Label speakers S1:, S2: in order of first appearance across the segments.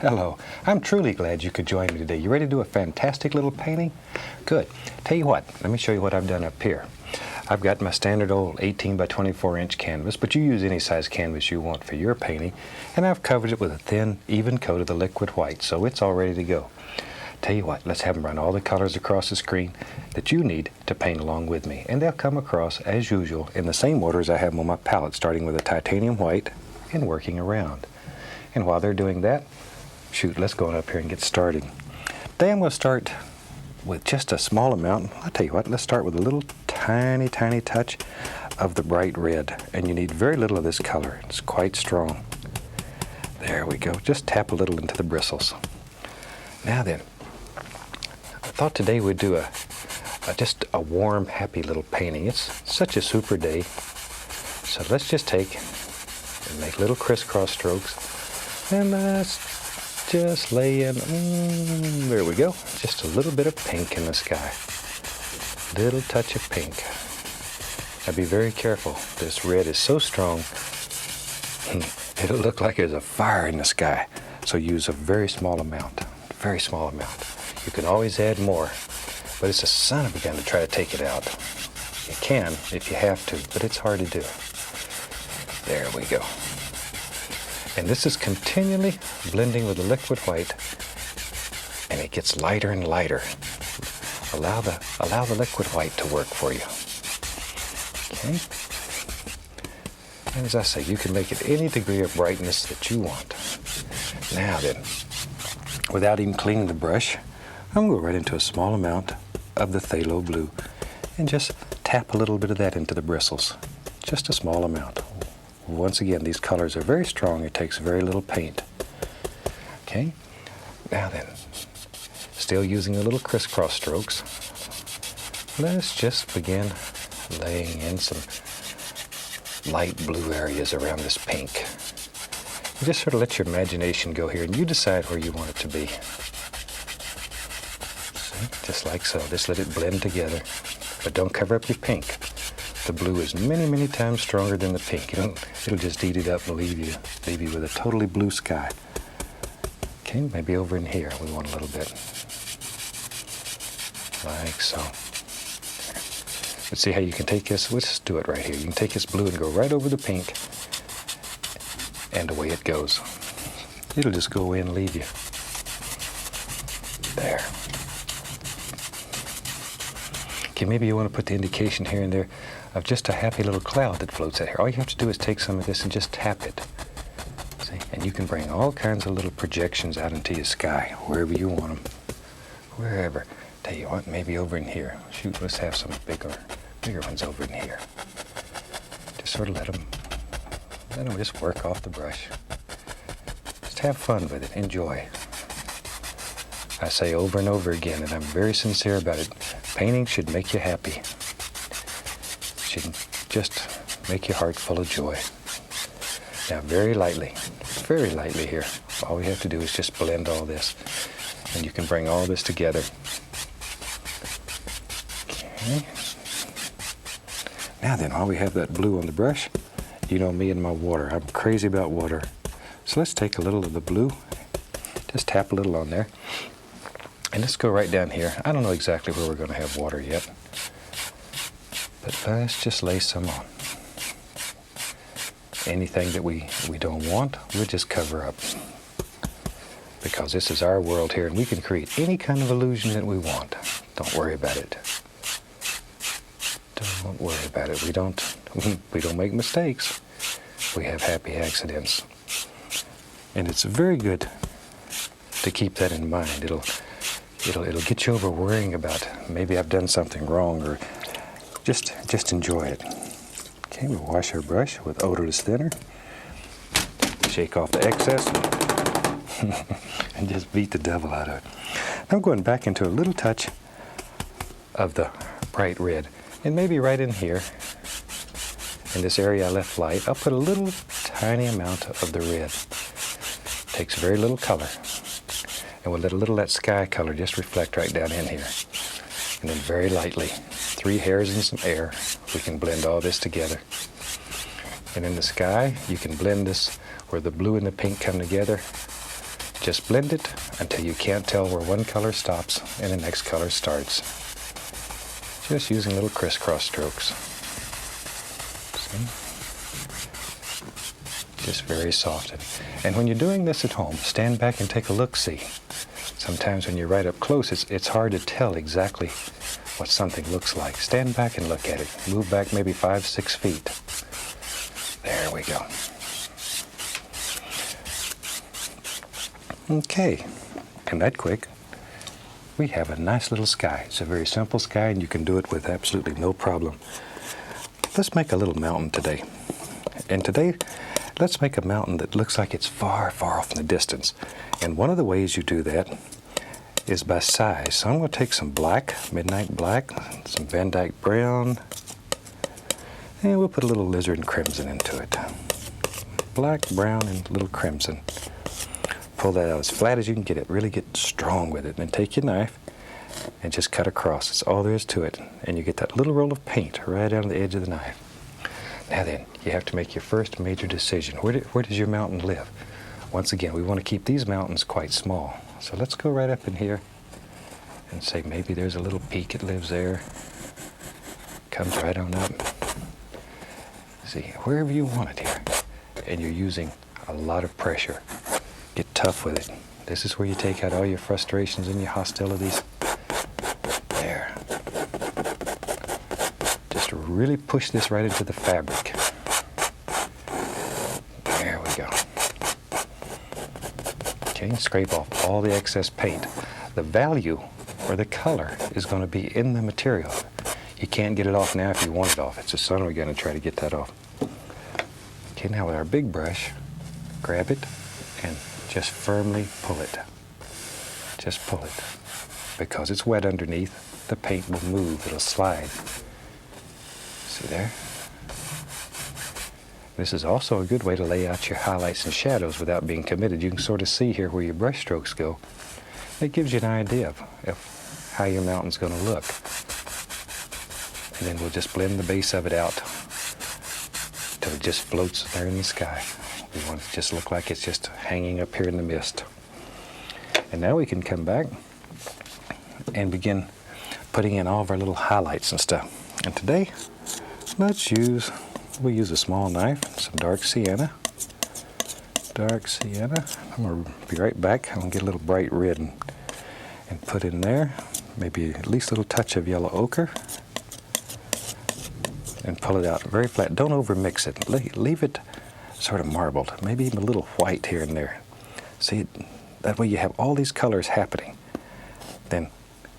S1: Hello. I'm truly glad you could join me today. You ready to do a fantastic little painting? Good. Tell you what, let me show you what I've done up here. I've got my standard old 18 by 24 inch canvas, but you use any size canvas you want for your painting, and I've covered it with a thin, even coat of the liquid white, so it's all ready to go. Tell you what, let's have them run all the colors across the screen that you need to paint along with me, and they'll come across as usual in the same order as I have them on my palette, starting with a titanium white and working around. And while they're doing that, shoot, let's go on up here and get started. Today I'm going to start with just a small amount. I'll tell you what, let's start with a little tiny touch of the bright red, and you need very little of this color. It's quite strong. There we go. Just tap a little into the bristles. Now then, I thought today we'd do just a warm, happy little painting. It's such a super day. So let's just take and make little crisscross strokes, and let's just lay in, there we go, just a little bit of pink in the sky. Little touch of pink. Now be very careful. This red is so strong, it'll look like there's a fire in the sky. So use a very small amount, very small amount. You can always add more, but it's a son of a gun to try to take it out. You can if you have to, but it's hard to do. There we go. And this is continually blending with the liquid white, and it gets lighter and lighter. Allow the liquid white to work for you. Okay? And as I say, you can make it any degree of brightness that you want. Now then, without even cleaning the brush, I'm going to go right into a small amount of the phthalo blue and just tap a little bit of that into the bristles. Just a small amount. Once again, these colors are very strong. It takes very little paint. Okay? Now then, still using a little crisscross strokes, let's just begin laying in some light blue areas around this pink. You just sort of let your imagination go here, and you decide where you want it to be. See? Just like so. Just let it blend together. But don't cover up your pink. The blue is many times stronger than the pink. It'll just eat it up and leave you with a totally blue sky. Okay, maybe over in here we want a little bit. Like so. Let's see how you can take this. Let's just do it right here. You can take this blue and go right over the pink, and away it goes. It'll just go away and leave you. There. Okay, maybe you want to put the indication here and there of just a happy little cloud that floats out here. All you have to do is take some of this and just tap it. See? And you can bring all kinds of little projections out into your sky, wherever you want them. Wherever. Tell you what, maybe over in here. Shoot, let's have some bigger ones over in here. Just sort of let them just work off the brush. Just have fun with it. Enjoy. I say over and over again, and I'm very sincere about it, painting should make you happy. Should just make your heart full of joy. Now very lightly here. All we have to do is just blend all this, and you can bring all this together. Okay. Now then, while we have that blue on the brush, you know me and my water. I'm crazy about water. So let's take a little of the blue, just tap a little on there, and let's go right down here. I don't know exactly where we're going to have water yet, but let's just lay some on. Anything that we don't want, we'll just cover up. Because this is our world here, and we can create any kind of illusion that we want. Don't worry about it. Don't worry about it. We don't make mistakes. We have happy accidents. And it's very good to keep that in mind. It'll get you over worrying about maybe I've done something wrong, or just enjoy it. Okay, we'll wash our brush with odorless thinner. Shake off the excess and just beat the devil out of it. I'm going back into a little touch of the bright red. And maybe right in here, in this area I left light, I'll put a little tiny amount of the red. Takes very little color. And we'll let a little of that sky color just reflect right down in here. And then very lightly, 3 hairs and some air, we can blend all this together. And in the sky, you can blend this where the blue and the pink come together. Just blend it until you can't tell where one color stops and the next color starts. Just using little crisscross strokes. See? Just very soft. And when you're doing this at home, stand back and take a look-see. Sometimes when you're right up close, it's hard to tell exactly what something looks like. Stand back and look at it. Move back maybe 5-6 feet. There we go. Okay, and that quick, we have a nice little sky. It's a very simple sky, and you can do it with absolutely no problem. Let's make a little mountain today. And today, let's make a mountain that looks like it's far, far off in the distance. And one of the ways you do that is by size. So I'm going to take some black, midnight black, some Van Dyke brown, and we'll put a little lizard crimson into it. Black, brown, and a little crimson. Pull that out as flat as you can get it. Really get strong with it. And then take your knife and just cut across. That's all there is to it. And you get that little roll of paint right on the edge of the knife. Now then, you have to make your first major decision. Where does your mountain live? Once again, we want to keep these mountains quite small. So let's go right up in here and say maybe there's a little peak that lives there. Comes right on up. See, wherever you want it here. And you're using a lot of pressure. Get tough with it. This is where you take out all your frustrations and your hostilities. There. Just really push this right into the fabric. There we go. Okay, scrape off all the excess paint. The value or the color is going to be in the material. You can't get it off now if you want it off. It's the sun we're going to try to get that off. Okay, now with our big brush, grab it and just firmly pull it. Just pull it. Because it's wet underneath, the paint will move, it'll slide. See there? This is also a good way to lay out your highlights and shadows without being committed. You can sort of see here where your brush strokes go. It gives you an idea of how your mountain's going to look. And then we'll just blend the base of it out till it just floats there in the sky. We want it to just look like it's just hanging up here in the mist. And now we can come back and begin putting in all of our little highlights and stuff. And today, we'll use a small knife, some dark sienna. Dark sienna. I'm going to be right back. I'm going to get a little bright red and put in there. Maybe at least a little touch of yellow ochre. And pull it out very flat. Don't over mix it. Leave it sort of marbled, maybe even a little white here and there. See, that way you have all these colors happening. Then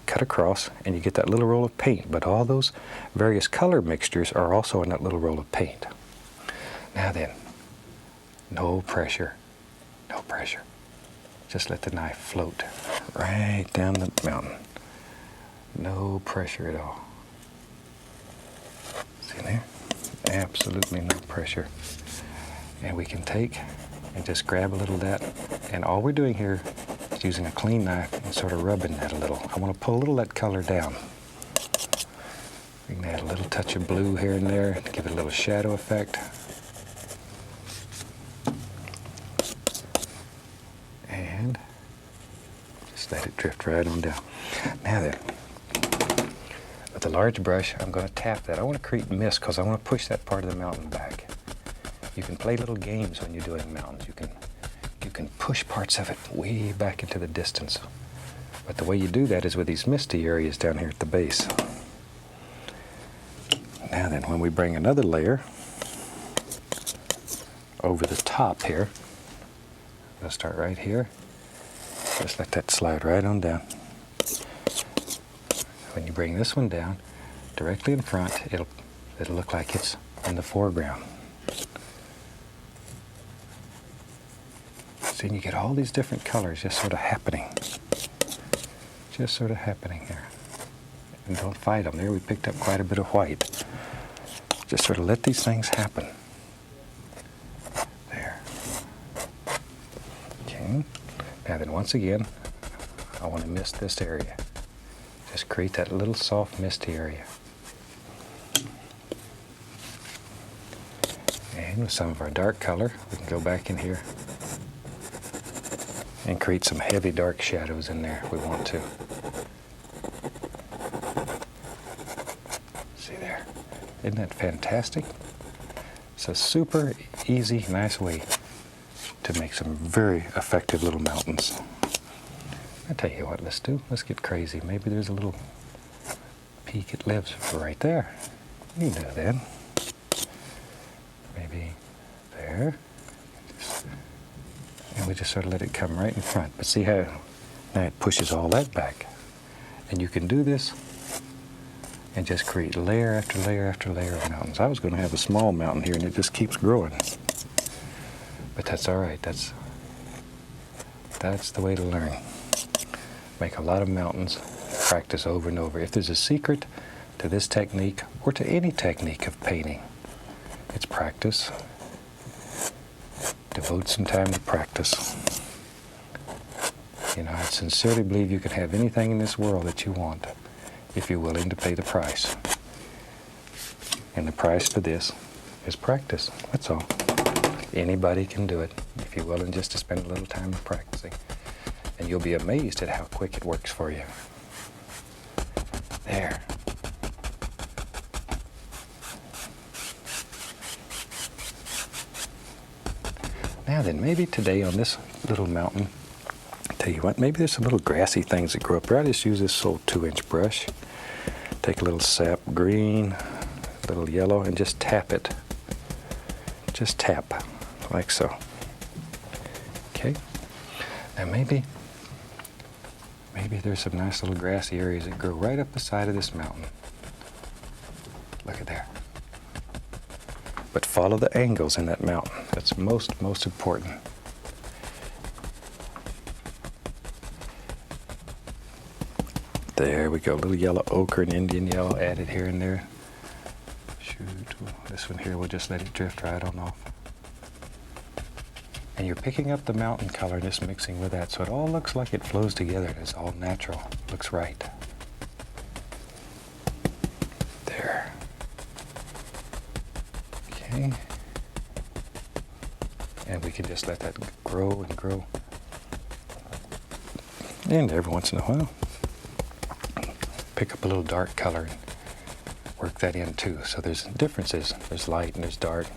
S1: cut across and you get that little roll of paint, but all those various color mixtures are also in that little roll of paint. Now then, no pressure, no pressure. Just let the knife float right down the mountain. No pressure at all. See there? Absolutely no pressure. And we can take and just grab a little of that. And all we're doing here is using a clean knife and sort of rubbing that a little. I want to pull a little of that color down. We can add a little touch of blue here and there to give it a little shadow effect. And just let it drift right on down. Now then, with the large brush, I'm going to tap that. I want to create mist because I want to push that part of the mountain back. You can play little games when you're doing mountains. You can push parts of it way back into the distance. But the way you do that is with these misty areas down here at the base. Now then, when we bring another layer over the top here, we'll start right here. Just let that slide right on down. When you bring this one down, directly in front, it'll look like it's in the foreground. See, you get all these different colors just sort of happening. Just sort of happening here. And don't fight them. There we picked up quite a bit of white. Just sort of let these things happen. There. Okay. Now then, once again, I want to mist this area. Just create that little soft misty area. And with some of our dark color, we can go back in here and create some heavy dark shadows in there if we want to. See there? Isn't that fantastic? It's a super easy, nice way to make some very effective little mountains. I tell you what, let's do. Let's get crazy. Maybe there's a little peak. It lives right there. You know that. Maybe there. And we just sort of let it come right in front. But see how now it pushes all that back. And you can do this and just create layer after layer after layer of mountains. I was going to have a small mountain here, and it just keeps growing. But that's all right. That's the way to learn. Make a lot of mountains, practice over and over. If there's a secret to this technique or to any technique of painting, it's practice. Devote some time to practice. You know, I sincerely believe you can have anything in this world that you want if you're willing to pay the price. And the price for this is practice. That's all. Anybody can do it if you're willing just to spend a little time practicing. And you'll be amazed at how quick it works for you. There. Now then, maybe today on this little mountain, tell you what, maybe there's some little grassy things that grow up there. I just use this old 2-inch brush. Take a little sap green, a little yellow, and just tap it. Just tap, like so. Okay? Now maybe there's some nice little grassy areas that grow right up the side of this mountain. Look at there. But follow the angles in that mountain. That's most important. There we go. A little yellow ochre and Indian yellow added here and there. Shoot. This one here, we'll just let it drift right on off. And you're picking up the mountain color and just mixing with that, so it all looks like it flows together. It's all natural. Looks right. There. Okay. And we can just let that grow and grow. And every once in a while, pick up a little dark color and work that in too. So there's differences. There's light and there's dark.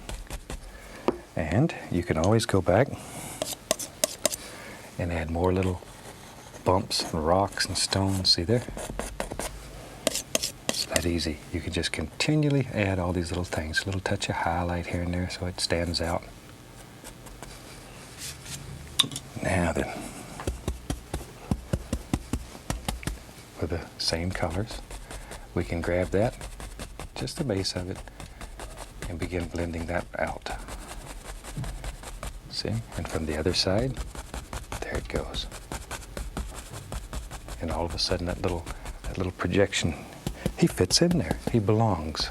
S1: And you can always go back and add more little bumps and rocks and stones. See there? It's that easy. You can just continually add all these little things. A little touch of highlight here and there so it stands out. Now then, with the same colors, we can grab that, just the base of it, and begin blending that out. See? And from the other side, there it goes. And all of a sudden that little projection, he fits in there. He belongs.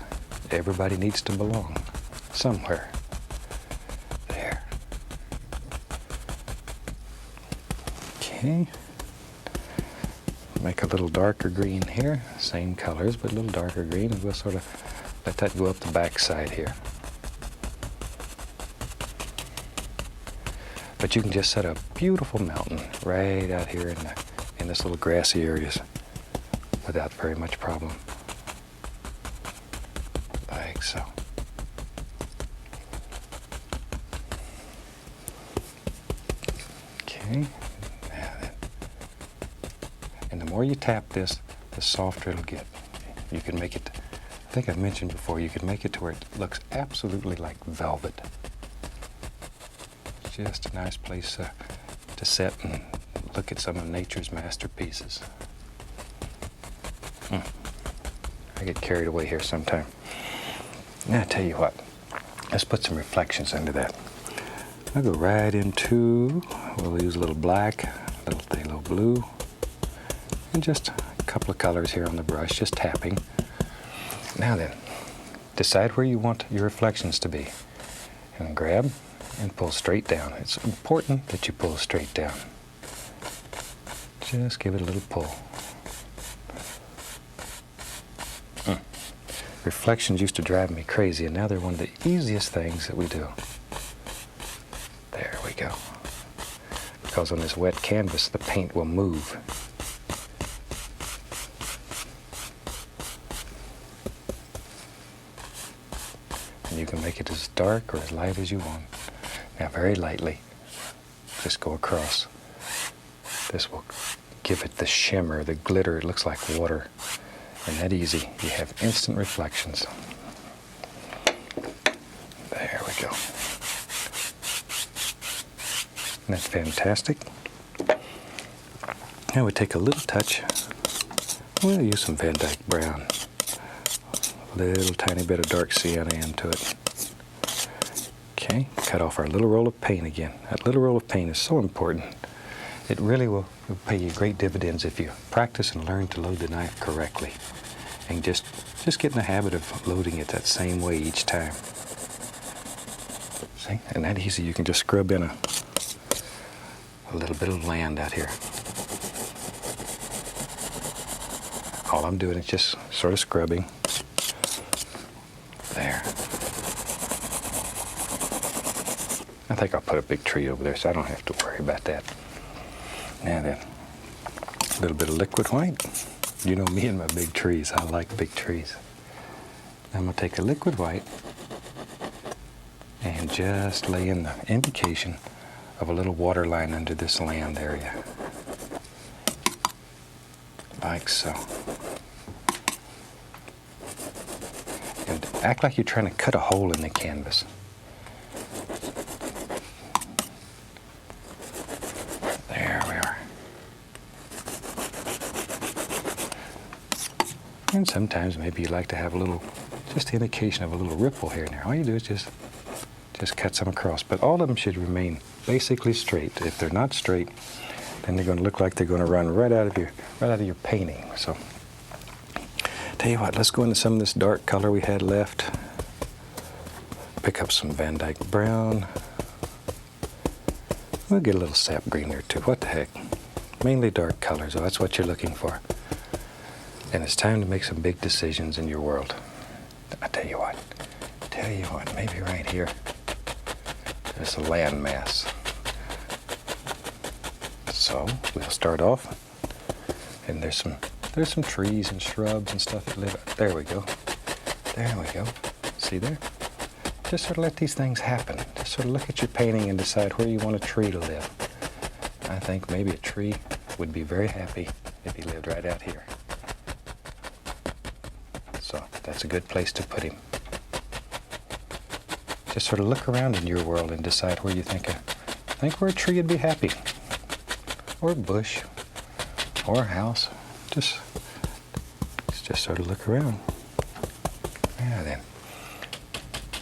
S1: Everybody needs to belong somewhere. There. Okay. Make a little darker green here. Same colors, but a little darker green. And we'll sort of let that go up the back side here. But you can just set a beautiful mountain right out here in this little grassy areas without very much problem. Like so. Okay. Now then. And the more you tap this, the softer it'll get. You can make it, I think I've mentioned before, you can make it to where it looks absolutely like velvet. Just a nice place to sit and look at some of nature's masterpieces. I get carried away here sometime. Now I tell you what, let's put some reflections into that. I'll go right into, we'll use a little black, a little phthalo blue, and just a couple of colors here on the brush, just tapping. Now then, decide where you want your reflections to be. And grab and pull straight down. It's important that you pull straight down. Just give it a little pull. Reflections used to drive me crazy, and now they're one of the easiest things that we do. There we go. Because on this wet canvas, the paint will move. And you can make it as dark or as light as you want. Now very lightly, just go across. This will give it the shimmer, the glitter. It looks like water. And that easy, you have instant reflections. There we go. Isn't that fantastic? Now we take a little touch. We'll use some Van Dyke brown. A little tiny bit of dark sienna into it. Okay, cut off our little roll of paint again. That little roll of paint is so important. It really will pay you great dividends if you practice and learn to load the knife correctly. And just get in the habit of loading it that same way each time. See? And that easy, you can just scrub in a little bit of land out here. All I'm doing is just sort of scrubbing. There. I think I'll put a big tree over there so I don't have to worry about that. Now then, a little bit of liquid white. You know me and my big trees. I like big trees. I'm going to take a liquid white and just lay in the indication of a little water line under this land area. Like so. And act like you're trying to cut a hole in the canvas. There we are. And sometimes maybe you like to have a little, just the indication of a little ripple here and there. All you do is just cut some across. But all of them should remain basically straight. If they're not straight, then they're going to look like they're going to run right out of your painting. So, tell you what, let's go into some of this dark color we had left. Pick up some Van Dyke brown. We'll get a little sap green there too. What the heck? Mainly dark colors, so that's what you're looking for. And it's time to make some big decisions in your world. I tell you what, maybe right here, there's a landmass. So we'll start off, and there's some trees and shrubs and stuff that live. There we go. There we go. See there? Just sort of let these things happen. Just sort of look at your painting and decide where you want a tree to live. I think maybe a tree would be very happy if he lived right out here. So that's a good place to put him. Just sort of look around in your world and decide where you think where a tree would be happy. Or a bush, or a house. Just sort of look around. Yeah, then.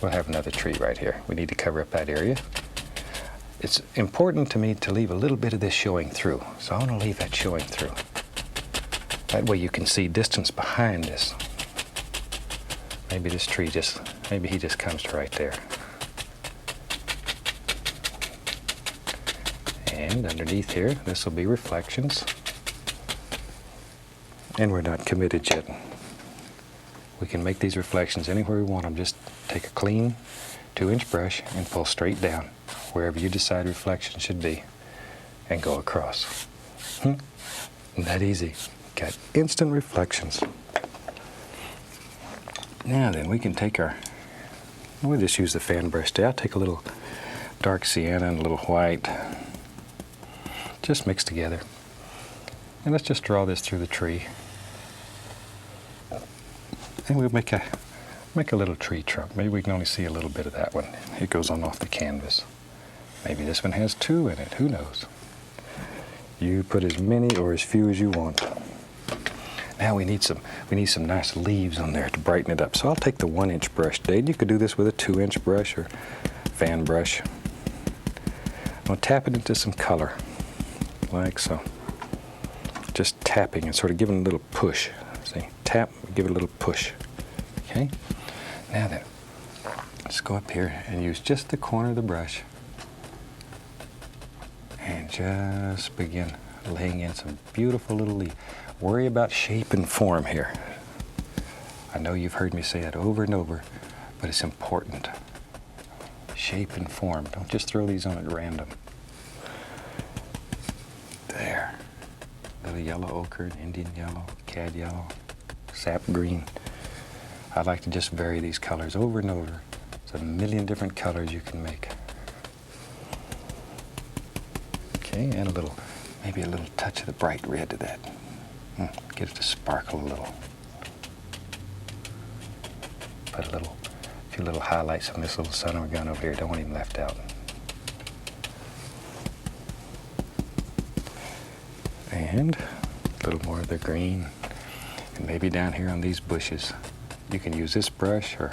S1: We'll have another tree right here. We need to cover up that area. It's important to me to leave a little bit of this showing through. So I want to leave that showing through. That way you can see distance behind this. Maybe this tree maybe he just comes to right there. And underneath here, this will be reflections. And we're not committed yet. We can make these reflections anywhere we want them. Just take a clean 2-inch brush and pull straight down wherever you decide reflection should be and go across. Isn't that easy? Got instant reflections. Now then, we can take we'll just use the fan brush today. I'll take a little dark sienna and a little white. Just mix together. And let's just draw this through the tree. And we'll make a little tree trunk. Maybe we can only see a little bit of that one. It goes on off the canvas. Maybe this one has 2 in it. Who knows? You put as many or as few as you want. Now we need some nice leaves on there to brighten it up. So I'll take the 1-inch brush today. You could do this with a 2-inch brush or fan brush. I'm going to tap it into some color, like so. Just tapping and sort of giving it a little push. See, tap, give it a little push. Okay? Now then, let's go up here and use just the corner of the brush and just begin laying in some beautiful little leaves. Worry about shape and form here. I know you've heard me say that over and over, but it's important. Shape and form. Don't just throw these on at random. little yellow ochre, Indian yellow, cad yellow, sap green. I like to just vary these colors over and over. There's a million different colors you can make. Okay, and maybe a little touch of the bright red to that. Get it to sparkle a little. Put a few little highlights on this little son of a gun over here. Don't want him left out. And a little more of the green. And maybe down here on these bushes. You can use this brush or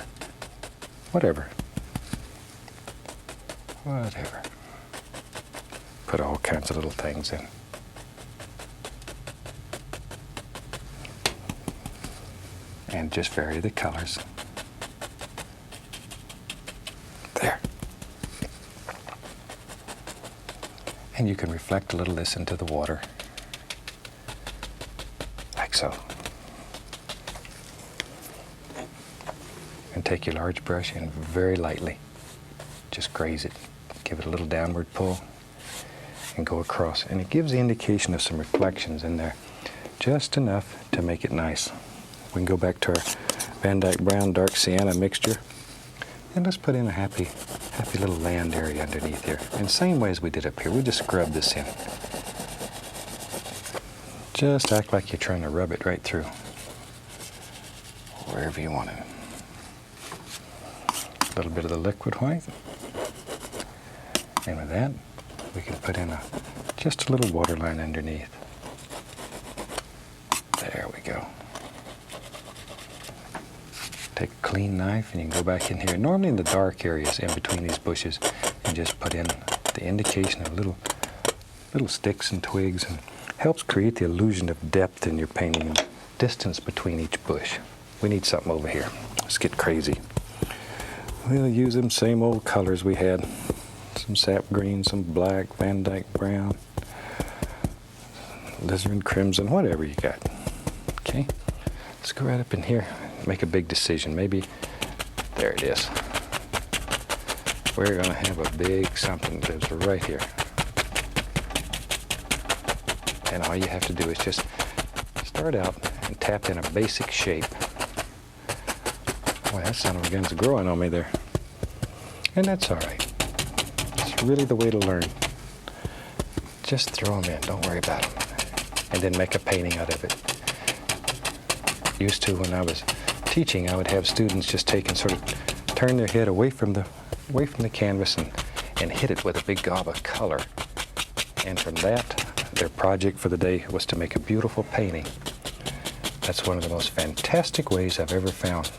S1: whatever. Whatever. Put all kinds of little things in. And just vary the colors. There. And you can reflect a little this into the water. Like so. And take your large brush and very lightly just graze it. Give it a little downward pull and go across. And it gives the indication of some reflections in there. Just enough to make it nice. We can go back to our Van Dyke Brown Dark Sienna mixture. And let's put in a happy little land area underneath here. And same way as we did up here, we'll just scrub this in. Just act like you're trying to rub it right through. Wherever you want it. A little bit of the liquid white. And with that, we can put in just a little waterline underneath. There we go. Take a clean knife and you can go back in here. Normally in the dark areas in between these bushes, and just put in the indication of little sticks and twigs, and helps create the illusion of depth in your painting and distance between each bush. We need something over here. Let's get crazy. We'll use them same old colors we had. Some sap green, some black, Van Dyke brown, alizarin crimson, whatever you got. Okay, let's go right up in here. Make a big decision. Maybe, there it is. We're gonna have a big something that lives right here. And all you have to do is just start out and tap in a basic shape. Boy, that son of a gun's growing on me there. And that's all right. It's really the way to learn. Just throw them in, don't worry about them. And then make a painting out of it. Used to, when I was teaching, I would have students just take and sort of turn their head away from the canvas and hit it with a big gob of color. And from that, their project for the day was to make a beautiful painting. That's one of the most fantastic ways I've ever found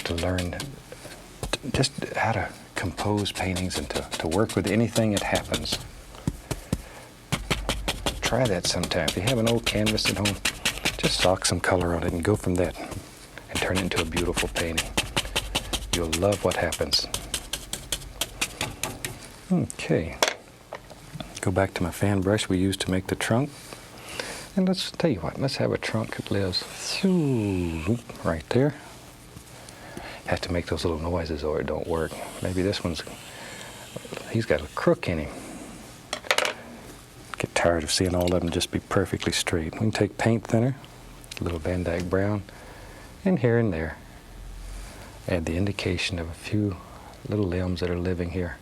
S1: to learn just how to compose paintings and to work with anything that happens. Try that sometime. If you have an old canvas at home, just sock some color on it and go from that and turn it into a beautiful painting. You'll love what happens. Okay. Go back to my fan brush we used to make the trunk. And let's tell you what, let's have a trunk that lives right there. Have to make those little noises or it don't work. Maybe this one's, he's got a crook in him. Get tired of seeing all of them just be perfectly straight. We can take paint thinner, a little Van Dyke brown, and here and there. Add the indication of a few little limbs that are living here.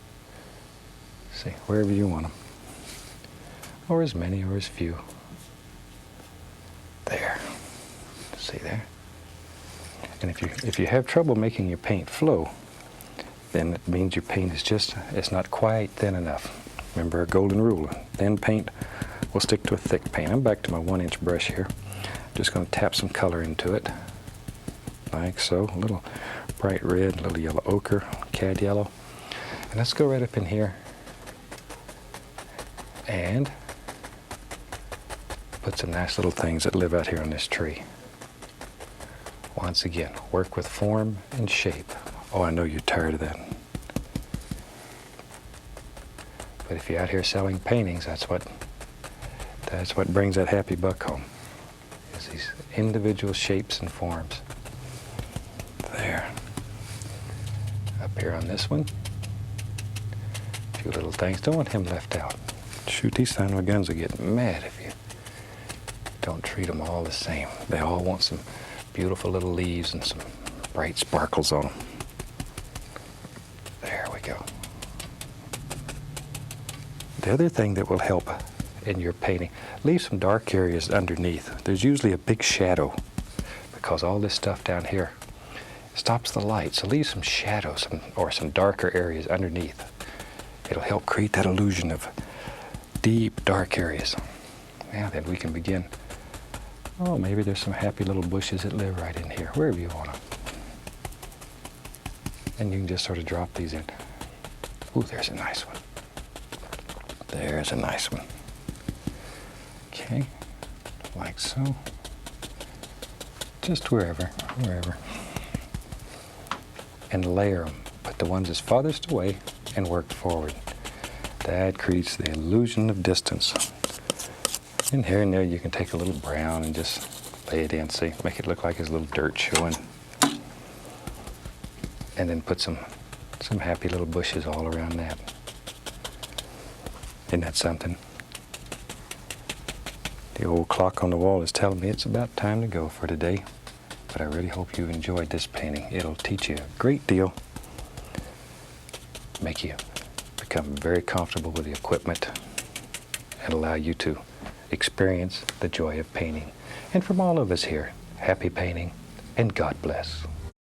S1: See, wherever you want them. Or as many or as few. There. See there? And if you have trouble making your paint flow, then it means your paint is it's not quite thin enough. Remember our golden rule, thin paint will stick to a thick paint. I'm back to my 1-inch brush here. Just going to tap some color into it, like so. A little bright red, a little yellow ochre, cad yellow. And let's go right up in here and put some nice little things that live out here on this tree. Once again, work with form and shape. Oh, I know you're tired of that. But if you're out here selling paintings, that's what brings that happy buck home. Is these individual shapes and forms. There. Up here on this one. A few little things. Don't want him left out. Shoot, these son of a guns will get mad if Don't treat them all the same. They all want some beautiful little leaves and some bright sparkles on them. There we go. The other thing that will help in your painting, leave some dark areas underneath. There's usually a big shadow because all this stuff down here stops the light. So leave some shadows or some darker areas underneath. It'll help create that illusion of deep, dark areas. Now then we can begin. Oh, maybe there's some happy little bushes that live right in here, wherever you want them. And you can just sort of drop these in. Ooh, there's a nice one. There's a nice one. Okay, like so. Just wherever. And layer them. Put the ones that's farthest away and work forward. That creates the illusion of distance. And here and there you can take a little brown and just lay it in. See, make it look like there's a little dirt showing. And then put some happy little bushes all around that. Isn't that something? The old clock on the wall is telling me it's about time to go for today. But I really hope you enjoyed this painting. It'll teach you a great deal. Make you become very comfortable with the equipment and allow you to experience the joy of painting. And from all of us here, happy painting and God bless.